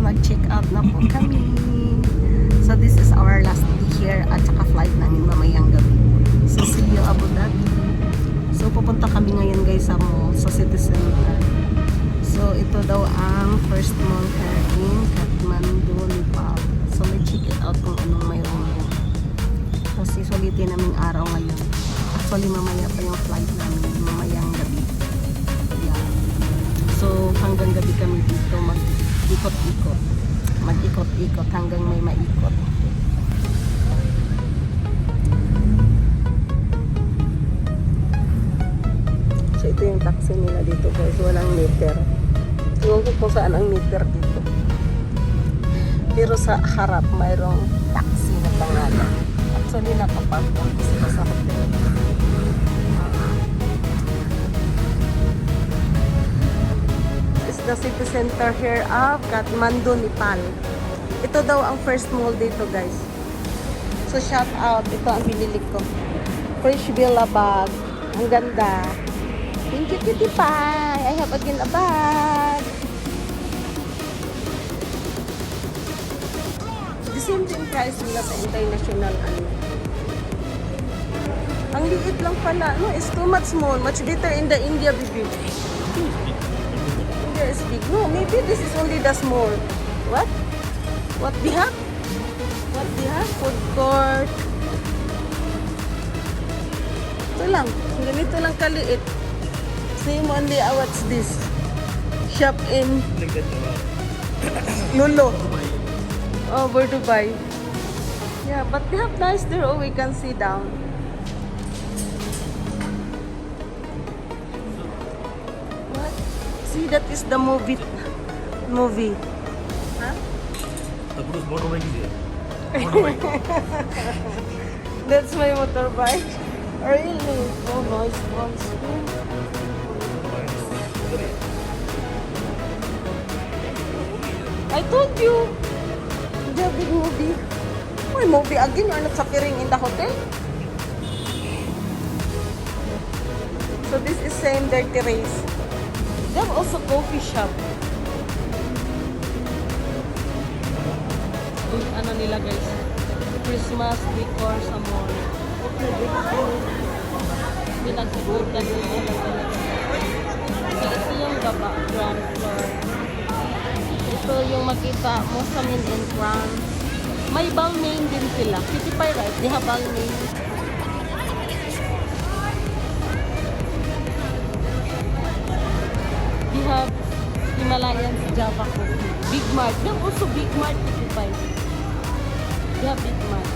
nag-check out na po kami. So this is our last day here at saka flight namin mamayang gabi. So see you Abu Dhabi. So pupunta kami ngayon guys sa mall, sa city center. So ito daw ang first mall here in Kathmandu, Nepal. So may check it out kung anong mayroon mo. Kasi sulitin naming araw ngayon. Actually mamaya pa yung flight namin, mamayang gabi. Yeah. So hanggang gabi kami dito mag-ikot-ikot. Mag-ikot-ikot hanggang may maikot. So ito yung taxi nila dito guys, walang meter. Tingnan ko kung saan ang meter dito. Pero sa harap mayroong taxi na pangalan. Actually nakapark lang sila sa hotel. This is the city center here of Kathmandu, Nepal. Ito daw ang first mall dito guys. So shout out, ito ang binili ko. Fresh Villa bag. Ang ganda. Thank you Kitty Pie. I have again a bag. The same price nila sa international ano. Ang liit lang pala, no? It's too much small. Much better in the India, baby. India is big. No, maybe this is only the small. What? What we have? What we have? Food court. Ito lang. Ganito lang kaliit. Same only, what's this? Shop in Lolo. Oh, where to buy? Yeah, but they have nice there. Oh, we can see down. What? See, that is the movie. Huh? That's my motorbike. Really? Oh, nice ones. I told you. The big movie. Oh, movie again. You're not suffering in the hotel. So this is same dirty race. They have also coffee shop. Ano nila guys? Christmas decor sa mall. Okay, beautiful. Pinagsibutan nila. So ito yung baba, ground floor. Ito yung makita mo sa main entrance. May Balmain din sila. Kitty Pie, right? They have Balmain. They have Himalayan Java coffee. Big Mart. They have also Big Mart, Kitty Pie. They have Big Mart.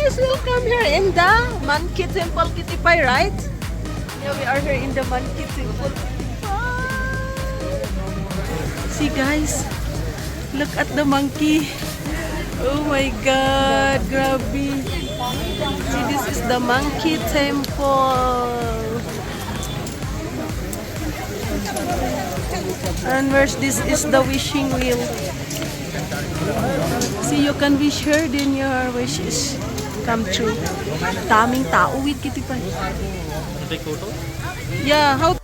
Guys, welcome here in the Monkey Temple, Kitty Pie, right? Yeah, we are here in the Monkey Temple, Kitty Pie. See guys, look at the monkey. Oh my God, grabe. See, this is the Monkey Temple. And where's this is the wishing wheel. See, you can wish her, then your wishes come true. Daming tao with Kitty Pie. Take photo? Yeah, how?